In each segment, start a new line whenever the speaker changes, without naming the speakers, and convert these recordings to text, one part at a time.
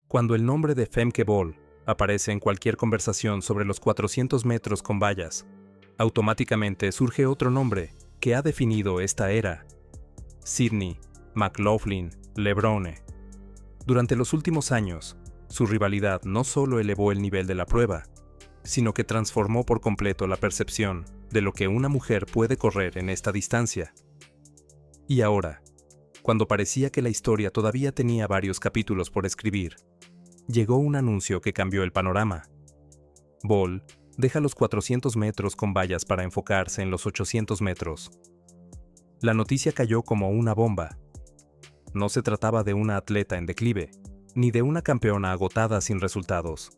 Cuando el nombre de Femke Bol aparece en cualquier conversación sobre los 400 metros con vallas, automáticamente surge otro nombre que ha definido esta era: Sydney McLaughlin-Levrone. Durante los últimos años, su rivalidad no solo elevó el nivel de la prueba, sino que transformó por completo la percepción de lo que una mujer puede correr en esta distancia. Y ahora, cuando parecía que la historia todavía tenía varios capítulos por escribir, llegó un anuncio que cambió el panorama. Bol deja los 400 metros con vallas para enfocarse en los 800 metros. La noticia cayó como una bomba. No se trataba de una atleta en declive, ni de una campeona agotada sin resultados.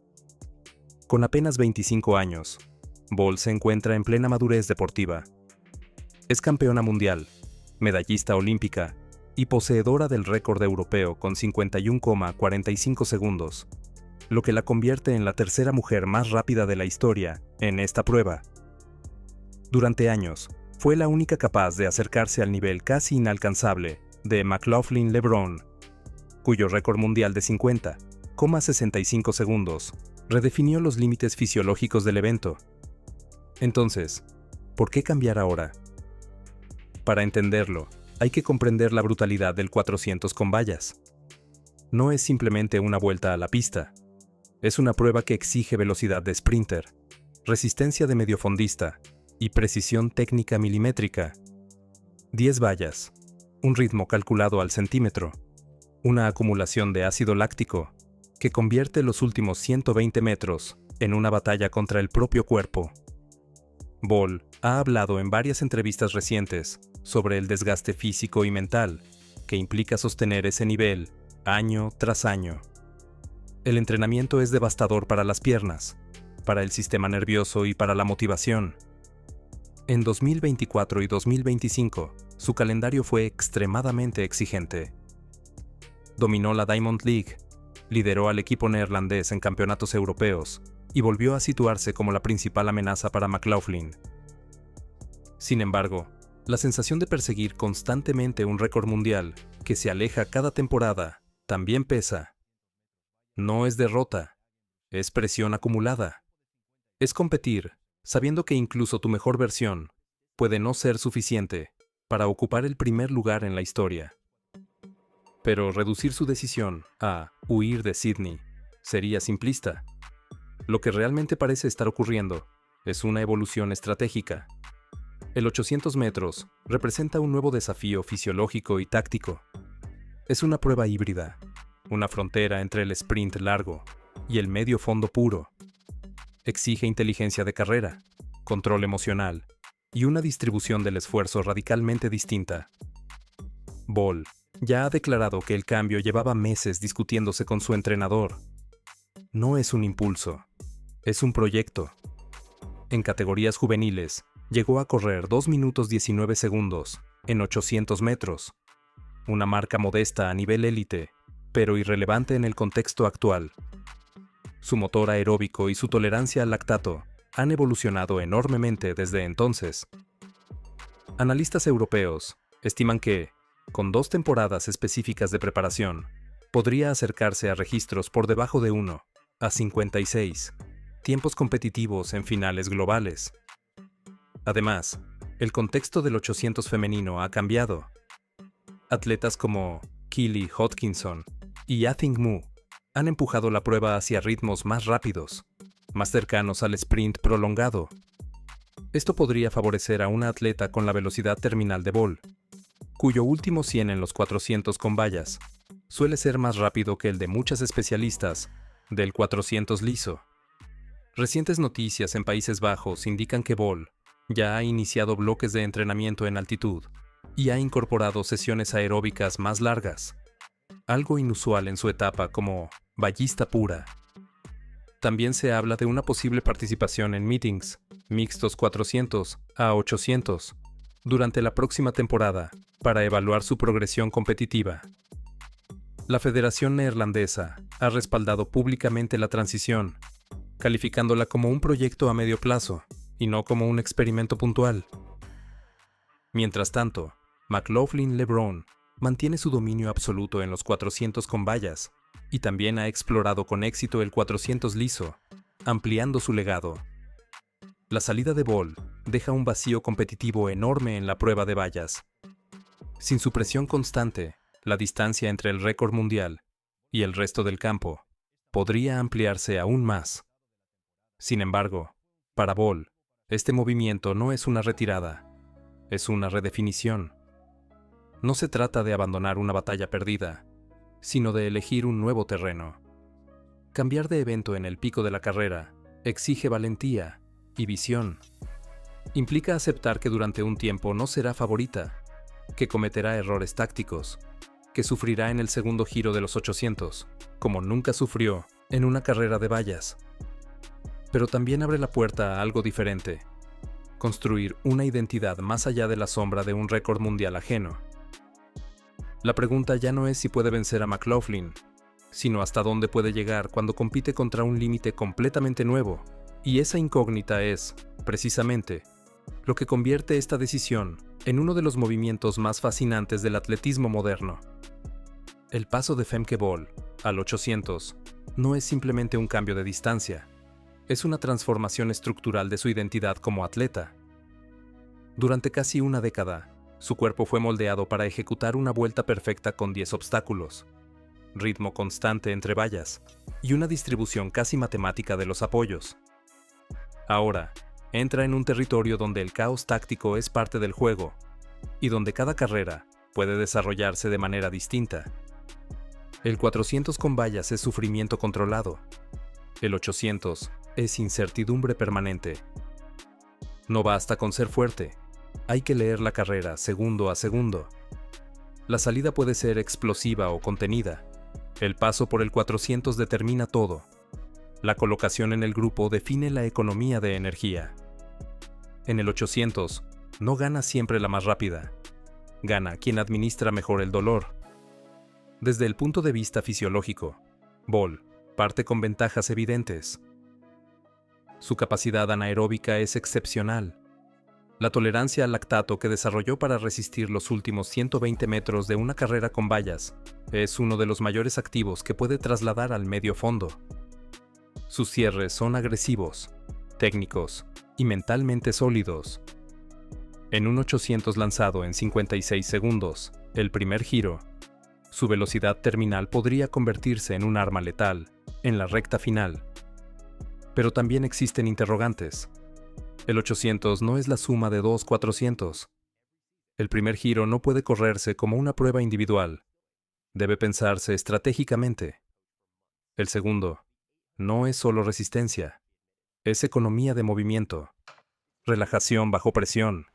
Con apenas 25 años, Bol se encuentra en plena madurez deportiva. Es campeona mundial, medallista olímpica y poseedora del récord europeo con 51,45 segundos, lo que la convierte en la tercera mujer más rápida de la historia en esta prueba. Durante años, fue la única capaz de acercarse al nivel casi inalcanzable de McLaughlin-Levrone, cuyo récord mundial de 50,65 segundos redefinió los límites fisiológicos del evento. Entonces, ¿por qué cambiar ahora? Para entenderlo, hay que comprender la brutalidad del 400 con vallas. No es simplemente una vuelta a la pista. Es una prueba que exige velocidad de sprinter, resistencia de mediofondista y precisión técnica milimétrica. 10 vallas, un ritmo calculado al centímetro, una acumulación de ácido láctico que convierte los últimos 120 metros en una batalla contra el propio cuerpo. Bol ha hablado en varias entrevistas recientes sobre el desgaste físico y mental que implica sostener ese nivel año tras año. El entrenamiento es devastador para las piernas, para el sistema nervioso y para la motivación. En 2024 y 2025, su calendario fue extremadamente exigente. Dominó la Diamond League, lideró al equipo neerlandés en campeonatos europeos y volvió a situarse como la principal amenaza para McLaughlin. Sin embargo, la sensación de perseguir constantemente un récord mundial que se aleja cada temporada también pesa. No es derrota, es presión acumulada. Es competir, sabiendo que incluso tu mejor versión puede no ser suficiente para ocupar el primer lugar en la historia. Pero reducir su decisión a huir de Sydney sería simplista. Lo que realmente parece estar ocurriendo es una evolución estratégica. El 800 metros representa un nuevo desafío fisiológico y táctico. Es una prueba híbrida, una frontera entre el sprint largo y el medio fondo puro. Exige inteligencia de carrera, control emocional y una distribución del esfuerzo radicalmente distinta. Bol ya ha declarado que el cambio llevaba meses discutiéndose con su entrenador. No es un impulso, es un proyecto. En categorías juveniles, llegó a correr 2 minutos 19 segundos en 800 metros, una marca modesta a nivel élite, pero irrelevante en el contexto actual. Su motor aeróbico y su tolerancia al lactato han evolucionado enormemente desde entonces. Analistas europeos estiman que, con 2 temporadas específicas de preparación, podría acercarse a registros por debajo de 1 a 56 tiempos competitivos en finales globales. Además, el contexto del 800 femenino ha cambiado. Atletas como Keely Hodgkinson y Athing Mu han empujado la prueba hacia ritmos más rápidos, más cercanos al sprint prolongado. Esto podría favorecer a una atleta con la velocidad terminal de Bol, cuyo último 100 en los 400 con vallas suele ser más rápido que el de muchas especialistas del 400 liso. Recientes noticias en Países Bajos indican que Bol ya ha iniciado bloques de entrenamiento en altitud y ha incorporado sesiones aeróbicas más largas, algo inusual en su etapa como vallista pura. También se habla de una posible participación en meetings mixtos 400 a 800 durante la próxima temporada para evaluar su progresión competitiva. La Federación Neerlandesa ha respaldado públicamente la transición, calificándola como un proyecto a medio plazo y no como un experimento puntual. Mientras tanto, McLaughlin-Levrone mantiene su dominio absoluto en los 400 con vallas, y también ha explorado con éxito el 400 liso, ampliando su legado. La salida de Bol deja un vacío competitivo enorme en la prueba de vallas. Sin su presión constante, la distancia entre el récord mundial y el resto del campo podría ampliarse aún más. Sin embargo, para Bol, este movimiento no es una retirada, es una redefinición. No se trata de abandonar una batalla perdida, sino de elegir un nuevo terreno. Cambiar de evento en el pico de la carrera exige valentía y visión. Implica aceptar que durante un tiempo no será favorita, que cometerá errores tácticos, que sufrirá en el segundo giro de los 800, como nunca sufrió en una carrera de vallas. Pero también abre la puerta a algo diferente: construir una identidad más allá de la sombra de un récord mundial ajeno. La pregunta ya no es si puede vencer a McLaughlin, sino hasta dónde puede llegar cuando compite contra un límite completamente nuevo, y esa incógnita es, precisamente, lo que convierte esta decisión en uno de los movimientos más fascinantes del atletismo moderno. El paso de Femke Bol al 800 no es simplemente un cambio de distancia, es una transformación estructural de su identidad como atleta. Durante casi una década, su cuerpo fue moldeado para ejecutar una vuelta perfecta con 10 obstáculos, ritmo constante entre vallas y una distribución casi matemática de los apoyos. Ahora, entra en un territorio donde el caos táctico es parte del juego y donde cada carrera puede desarrollarse de manera distinta. El 400 con vallas es sufrimiento controlado. El 800 es incertidumbre permanente. No basta con ser fuerte, hay que leer la carrera segundo a segundo. La salida puede ser explosiva o contenida. El paso por el 400 determina todo. La colocación en el grupo define la economía de energía. En el 800, no gana siempre la más rápida. Gana quien administra mejor el dolor. Desde el punto de vista fisiológico, Bol parte con ventajas evidentes. Su capacidad anaeróbica es excepcional. La tolerancia al lactato que desarrolló para resistir los últimos 120 metros de una carrera con vallas es uno de los mayores activos que puede trasladar al medio fondo. Sus cierres son agresivos, técnicos y mentalmente sólidos. En un 800 lanzado en 56 segundos, el primer giro, su velocidad terminal podría convertirse en un arma letal en la recta final. Pero también existen interrogantes. El 800 no es la suma de dos 400. El primer giro no puede correrse como una prueba individual. Debe pensarse estratégicamente. El segundo no es solo resistencia, es economía de movimiento, relajación bajo presión,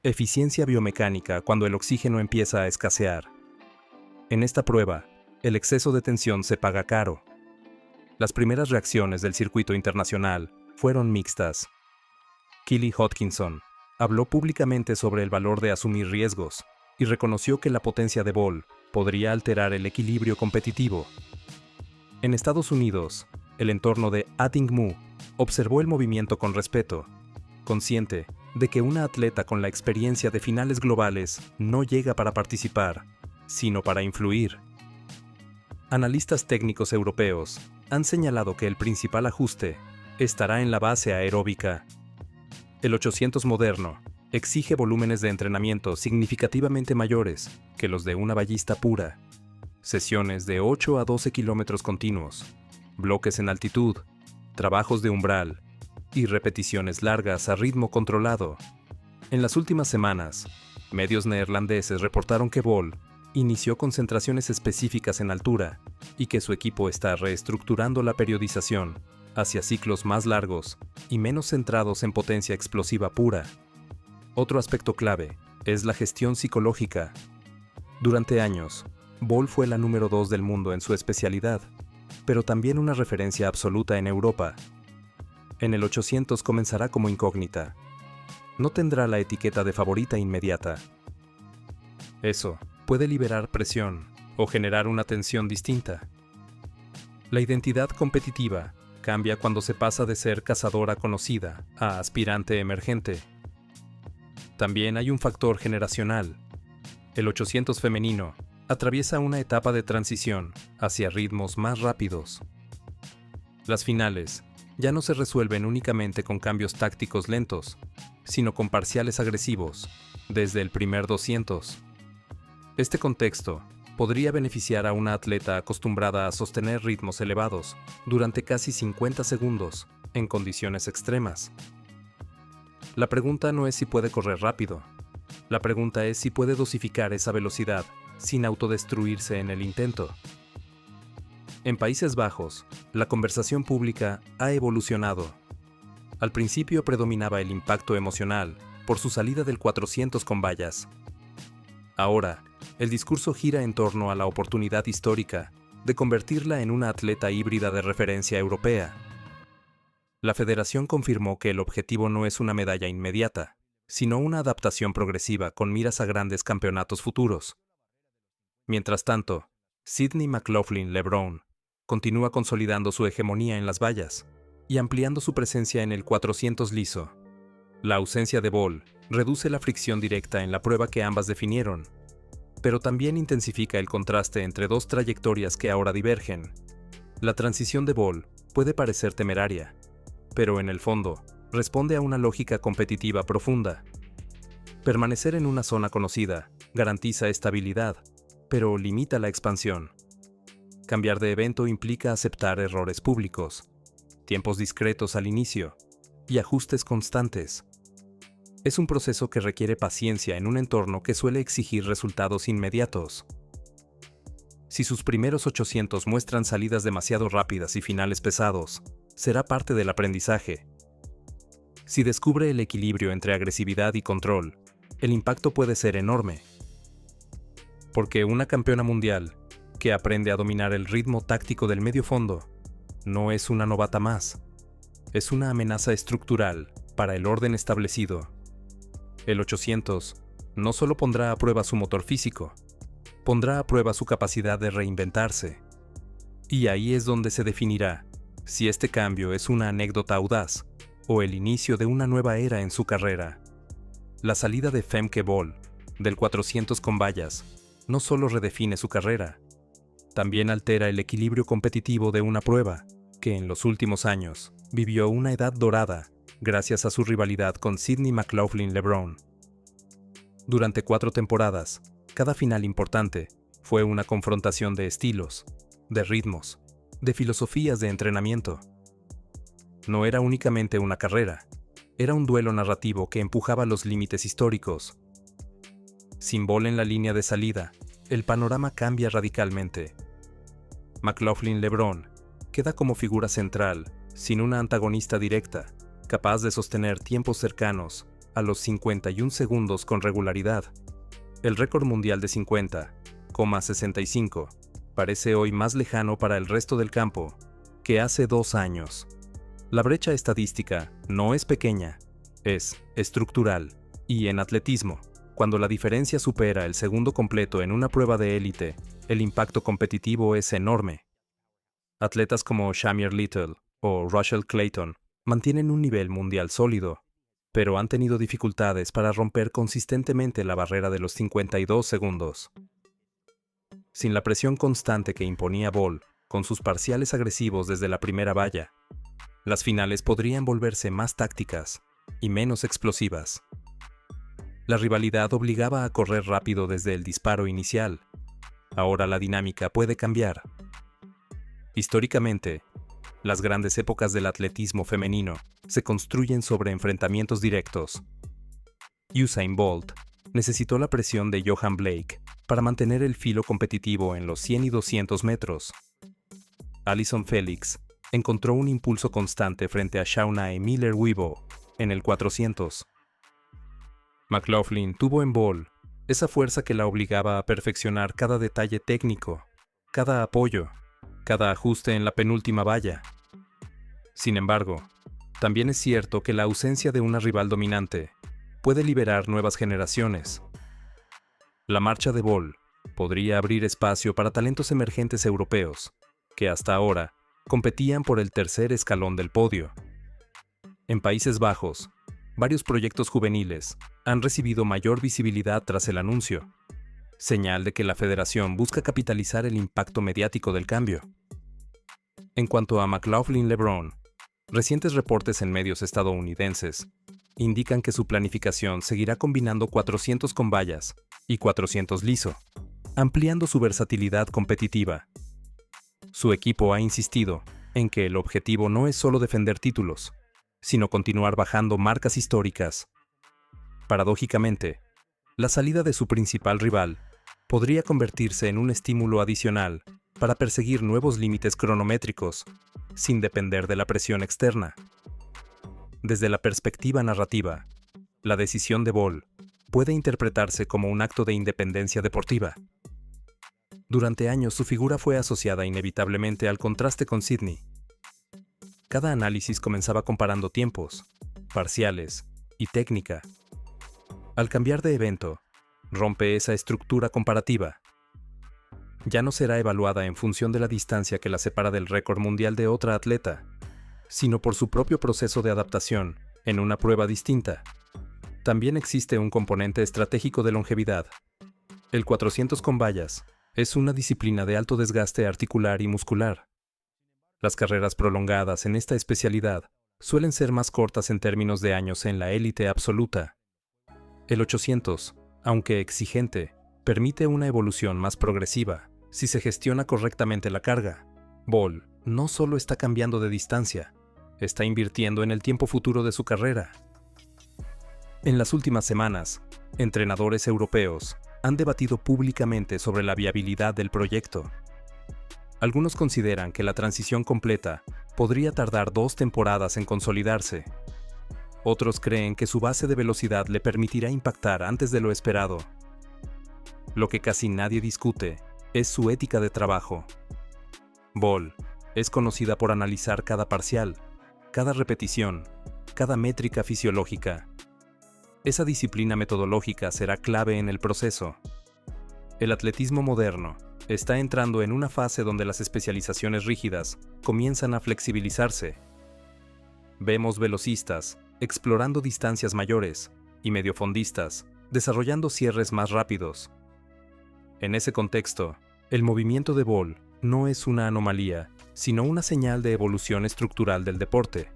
eficiencia biomecánica cuando el oxígeno empieza a escasear. En esta prueba, el exceso de tensión se paga caro. Las primeras reacciones del circuito internacional fueron mixtas. Kelly Hodgkinson habló públicamente sobre el valor de asumir riesgos y reconoció que la potencia de Bol podría alterar el equilibrio competitivo. En Estados Unidos, el entorno de Ating Mu observó el movimiento con respeto, consciente de que una atleta con la experiencia de finales globales no llega para participar, sino para influir. Analistas técnicos europeos han señalado que el principal ajuste estará en la base aeróbica. El 800 moderno exige volúmenes de entrenamiento significativamente mayores que los de una vallista pura. Sesiones de 8 a 12 kilómetros continuos, bloques en altitud, trabajos de umbral y repeticiones largas a ritmo controlado. En las últimas semanas, medios neerlandeses reportaron que Bol inició concentraciones específicas en altura y que su equipo está reestructurando la periodización hacia ciclos más largos y menos centrados en potencia explosiva pura. Otro aspecto clave es la gestión psicológica. Durante años, Bol fue la número 2 del mundo en su especialidad, pero también una referencia absoluta en Europa. En el 800 comenzará como incógnita. No tendrá la etiqueta de favorita inmediata. Eso puede liberar presión o generar una tensión distinta. La identidad competitiva cambia cuando se pasa de ser cazadora conocida a aspirante emergente. También hay un factor generacional. El 800 femenino atraviesa una etapa de transición hacia ritmos más rápidos. Las finales ya no se resuelven únicamente con cambios tácticos lentos, sino con parciales agresivos, desde el primer 200. Este contexto podría beneficiar a una atleta acostumbrada a sostener ritmos elevados durante casi 50 segundos en condiciones extremas. La pregunta no es si puede correr rápido. La pregunta es si puede dosificar esa velocidad sin autodestruirse en el intento. En Países Bajos, la conversación pública ha evolucionado. Al principio predominaba el impacto emocional por su salida del 400 con vallas. Ahora, el discurso gira en torno a la oportunidad histórica de convertirla en una atleta híbrida de referencia europea. La federación confirmó que el objetivo no es una medalla inmediata, sino una adaptación progresiva con miras a grandes campeonatos futuros. Mientras tanto, Sydney McLaughlin-Lebrón continúa consolidando su hegemonía en las vallas y ampliando su presencia en el 400 liso. La ausencia de Bol reduce la fricción directa en la prueba que ambas definieron, pero también intensifica el contraste entre dos trayectorias que ahora divergen. La transición de Bol puede parecer temeraria, pero en el fondo responde a una lógica competitiva profunda. Permanecer en una zona conocida garantiza estabilidad, pero limita la expansión. Cambiar de evento implica aceptar errores públicos, tiempos discretos al inicio y ajustes constantes. Es un proceso que requiere paciencia en un entorno que suele exigir resultados inmediatos. Si sus primeros 800 muestran salidas demasiado rápidas y finales pesados, será parte del aprendizaje. Si descubre el equilibrio entre agresividad y control, el impacto puede ser enorme. Porque una campeona mundial, que aprende a dominar el ritmo táctico del medio fondo, no es una novata más. Es una amenaza estructural para el orden establecido. El 800 no solo pondrá a prueba su motor físico, pondrá a prueba su capacidad de reinventarse. Y ahí es donde se definirá si este cambio es una anécdota audaz o el inicio de una nueva era en su carrera. La salida de Femke Bol del 400 con vallas no solo redefine su carrera, también altera el equilibrio competitivo de una prueba que en los últimos años vivió una edad dorada gracias a su rivalidad con Sydney McLaughlin-Lebrón. Durante 4 temporadas, cada final importante fue una confrontación de estilos, de ritmos, de filosofías de entrenamiento. No era únicamente una carrera, era un duelo narrativo que empujaba los límites históricos. Sin Bol en la línea de salida, el panorama cambia radicalmente. McLaughlin-Lebrón queda como figura central, sin una antagonista directa, capaz de sostener tiempos cercanos a los 51 segundos con regularidad. El récord mundial de 50,65 parece hoy más lejano para el resto del campo que hace 2 años. La brecha estadística no es pequeña, es estructural, y en atletismo, cuando la diferencia supera el segundo completo en una prueba de élite, el impacto competitivo es enorme. Atletas como Shamir Little o Russell Clayton mantienen un nivel mundial sólido, pero han tenido dificultades para romper consistentemente la barrera de los 52 segundos. Sin la presión constante que imponía Bol, con sus parciales agresivos desde la primera valla, las finales podrían volverse más tácticas y menos explosivas. La rivalidad obligaba a correr rápido desde el disparo inicial. Ahora la dinámica puede cambiar. Históricamente, las grandes épocas del atletismo femenino se construyen sobre enfrentamientos directos. Usain Bolt necesitó la presión de Johan Blake para mantener el filo competitivo en los 100 y 200 metros. Allyson Felix encontró un impulso constante frente a Shauna Miller-Uibo en el 400. McLaughlin tuvo en Bol esa fuerza que la obligaba a perfeccionar cada detalle técnico, cada apoyo, cada ajuste en la penúltima valla. Sin embargo, también es cierto que la ausencia de una rival dominante puede liberar nuevas generaciones. La marcha de Bol podría abrir espacio para talentos emergentes europeos, que hasta ahora competían por el tercer escalón del podio. En Países Bajos, varios proyectos juveniles han recibido mayor visibilidad tras el anuncio. señal de que la federación busca capitalizar el impacto mediático del cambio. En cuanto a McLaughlin LeBron, recientes reportes en medios estadounidenses indican que su planificación seguirá combinando 400 con vallas y 400 liso, ampliando su versatilidad competitiva. Su equipo ha insistido en que el objetivo no es solo defender títulos, sino continuar bajando marcas históricas. Paradójicamente, la salida de su principal rival podría convertirse en un estímulo adicional para perseguir nuevos límites cronométricos, sin depender de la presión externa. Desde la perspectiva narrativa, la decisión de Ball puede interpretarse como un acto de independencia deportiva. Durante años su figura fue asociada inevitablemente al contraste con Sydney. Cada análisis comenzaba comparando tiempos, parciales y técnica. Al cambiar de evento, rompe esa estructura comparativa. Ya no será evaluada en función de la distancia que la separa del récord mundial de otra atleta, sino por su propio proceso de adaptación en una prueba distinta. También existe un componente estratégico de longevidad. El 400 con vallas es una disciplina de alto desgaste articular y muscular. Las carreras prolongadas en esta especialidad suelen ser más cortas en términos de años en la élite absoluta. El 800, aunque exigente, permite una evolución más progresiva si se gestiona correctamente la carga. Ball no solo está cambiando de distancia, está invirtiendo en el tiempo futuro de su carrera. En las últimas semanas, entrenadores europeos han debatido públicamente sobre la viabilidad del proyecto. Algunos consideran que la transición completa podría tardar 2 temporadas en consolidarse. Otros creen que su base de velocidad le permitirá impactar antes de lo esperado. Lo que casi nadie discute es su ética de trabajo. Ball es conocida por analizar cada parcial, cada repetición, cada métrica fisiológica. Esa disciplina metodológica será clave en el proceso. El atletismo moderno está entrando en una fase donde las especializaciones rígidas comienzan a flexibilizarse. Vemos velocistas explorando distancias mayores y mediofondistas desarrollando cierres más rápidos. En ese contexto, el movimiento de Ball no es una anomalía, sino una señal de evolución estructural del deporte.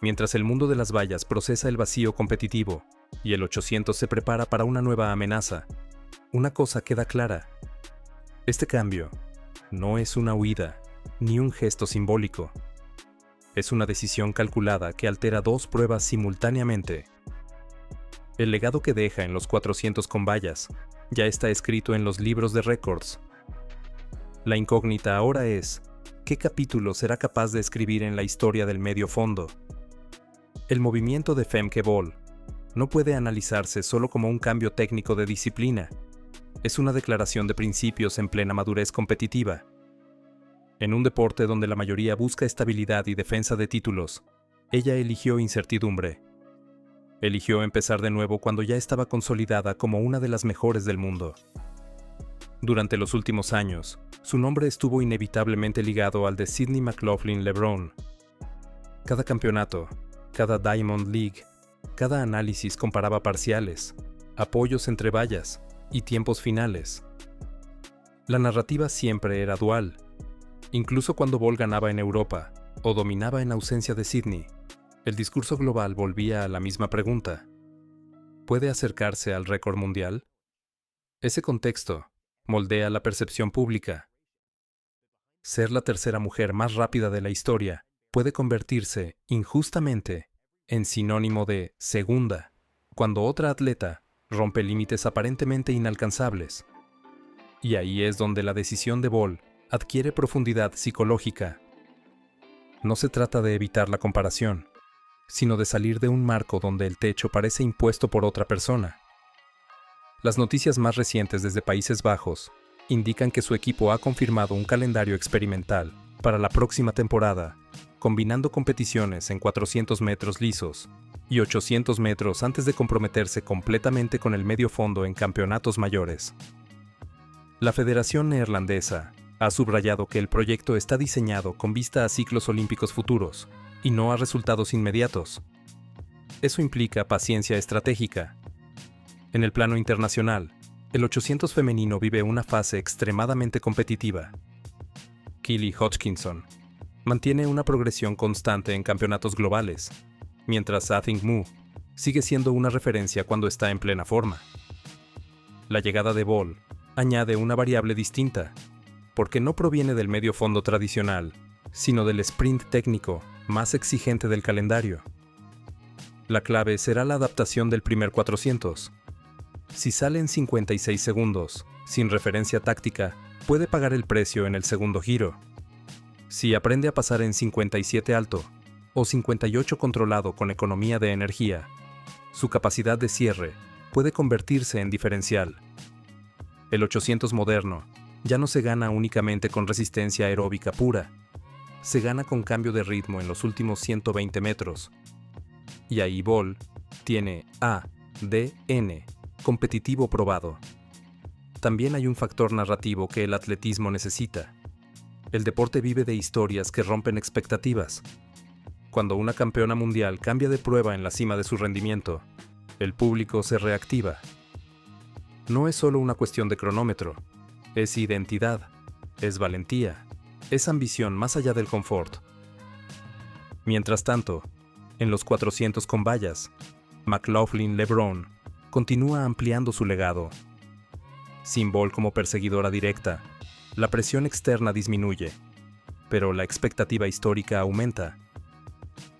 Mientras el mundo de las vallas procesa el vacío competitivo y el 800 se prepara para una nueva amenaza, una cosa queda clara. Este cambio no es una huida ni un gesto simbólico. Es una decisión calculada que altera 2 pruebas simultáneamente. El legado que deja en los 400 con vallas ya está escrito en los libros de récords. La incógnita ahora es, ¿qué capítulo será capaz de escribir en la historia del medio fondo? El movimiento de Femke Ball no puede analizarse solo como un cambio técnico de disciplina. Es una declaración de principios en plena madurez competitiva. En un deporte donde la mayoría busca estabilidad y defensa de títulos, ella eligió incertidumbre. Eligió empezar de nuevo cuando ya estaba consolidada como una de las mejores del mundo. Durante los últimos años, su nombre estuvo inevitablemente ligado al de Sydney McLaughlin LeBron. Cada campeonato, cada Diamond League, cada análisis comparaba parciales, apoyos entre vallas y tiempos finales. La narrativa siempre era dual. Incluso cuando Ball ganaba en Europa o dominaba en ausencia de Sydney, el discurso global volvía a la misma pregunta. ¿Puede acercarse al récord mundial? Ese contexto moldea la percepción pública. Ser la tercera mujer más rápida de la historia puede convertirse, injustamente, en sinónimo de segunda, cuando otra atleta rompe límites aparentemente inalcanzables. Y ahí es donde la decisión de Ball adquiere profundidad psicológica. No se trata de evitar la comparación, sino de salir de un marco donde el techo parece impuesto por otra persona. Las noticias más recientes desde Países Bajos indican que su equipo ha confirmado un calendario experimental para la próxima temporada, combinando competiciones en 400 metros lisos y 800 metros antes de comprometerse completamente con el medio fondo en campeonatos mayores. La Federación Neerlandesa ha subrayado que el proyecto está diseñado con vista a ciclos olímpicos futuros y no a resultados inmediatos. Eso implica paciencia estratégica. En el plano internacional, El 800 femenino vive una fase extremadamente competitiva. Kelly Hodgkinson mantiene una progresión constante en campeonatos globales, mientras Athing Mu sigue siendo una referencia cuando está en plena forma. La llegada de Bol añade una variable distinta, porque no proviene del medio fondo tradicional, sino del sprint técnico más exigente del calendario. La clave será la adaptación del primer 400. Si sale en 56 segundos, sin referencia táctica, puede pagar el precio en el segundo giro. Si aprende a pasar en 57 alto o 58 controlado con economía de energía, su capacidad de cierre puede convertirse en diferencial. El 800 moderno ya no se gana únicamente con resistencia aeróbica pura, se gana con cambio de ritmo en los últimos 120 metros. Y ahí Bol tiene ADN competitivo probado. También hay un factor narrativo que el atletismo necesita. El deporte vive de historias que rompen expectativas. Cuando una campeona mundial cambia de prueba en la cima de su rendimiento, el público se reactiva. No es solo una cuestión de cronómetro, es identidad, es valentía, es ambición más allá del confort. Mientras tanto, en los 400 con vallas, McLaughlin LeBron continúa ampliando su legado. Sin Bol como perseguidora directa, la presión externa disminuye, pero la expectativa histórica aumenta.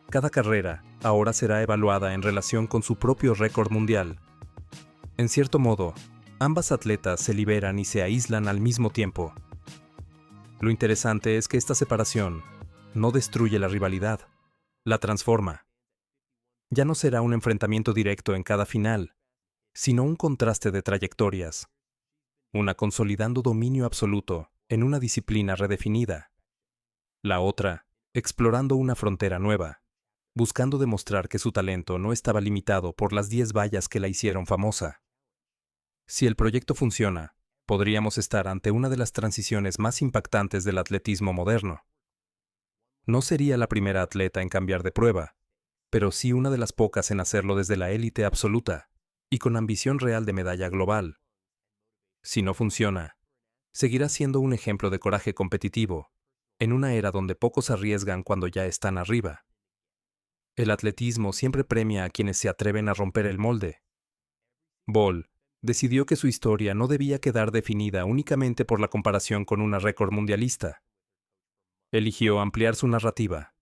Cada carrera ahora será evaluada en relación con su propio récord mundial. En cierto modo, ambas atletas se liberan y se aíslan al mismo tiempo. Lo interesante es que esta separación no destruye la rivalidad, la transforma. Ya no será un enfrentamiento directo en cada final, sino un contraste de trayectorias. Una consolidando dominio absoluto en una disciplina redefinida. La otra, explorando una frontera nueva, buscando demostrar que su talento no estaba limitado por las 10 vallas que la hicieron famosa. Si el proyecto funciona, podríamos estar ante una de las transiciones más impactantes del atletismo moderno. No sería la primera atleta en cambiar de prueba, pero sí una de las pocas en hacerlo desde la élite absoluta y con ambición real de medalla global. Si no funciona, seguirá siendo un ejemplo de coraje competitivo, en una era donde pocos arriesgan cuando ya están arriba. El atletismo siempre premia a quienes se atreven a romper el molde. Bol decidió que su historia no debía quedar definida únicamente por la comparación con una récord mundialista. Eligió ampliar su narrativa.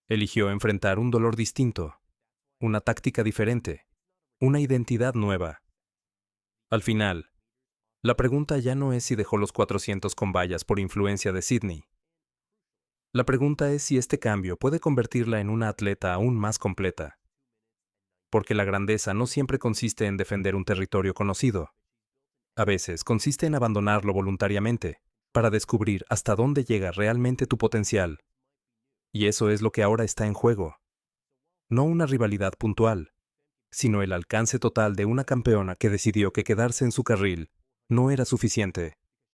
Eligió enfrentar un dolor distinto, una táctica diferente, una identidad nueva. Al final, la pregunta ya no es si dejó los 400 con vallas por influencia de Sydney. La pregunta es si este cambio puede convertirla en una atleta aún más completa. Porque la grandeza no siempre consiste en defender un territorio conocido. A veces consiste en abandonarlo voluntariamente, para descubrir hasta dónde llega realmente tu potencial. Y eso es lo que ahora está en juego. No una rivalidad puntual, sino el alcance total de una campeona que decidió que quedarse en su carril no era suficiente.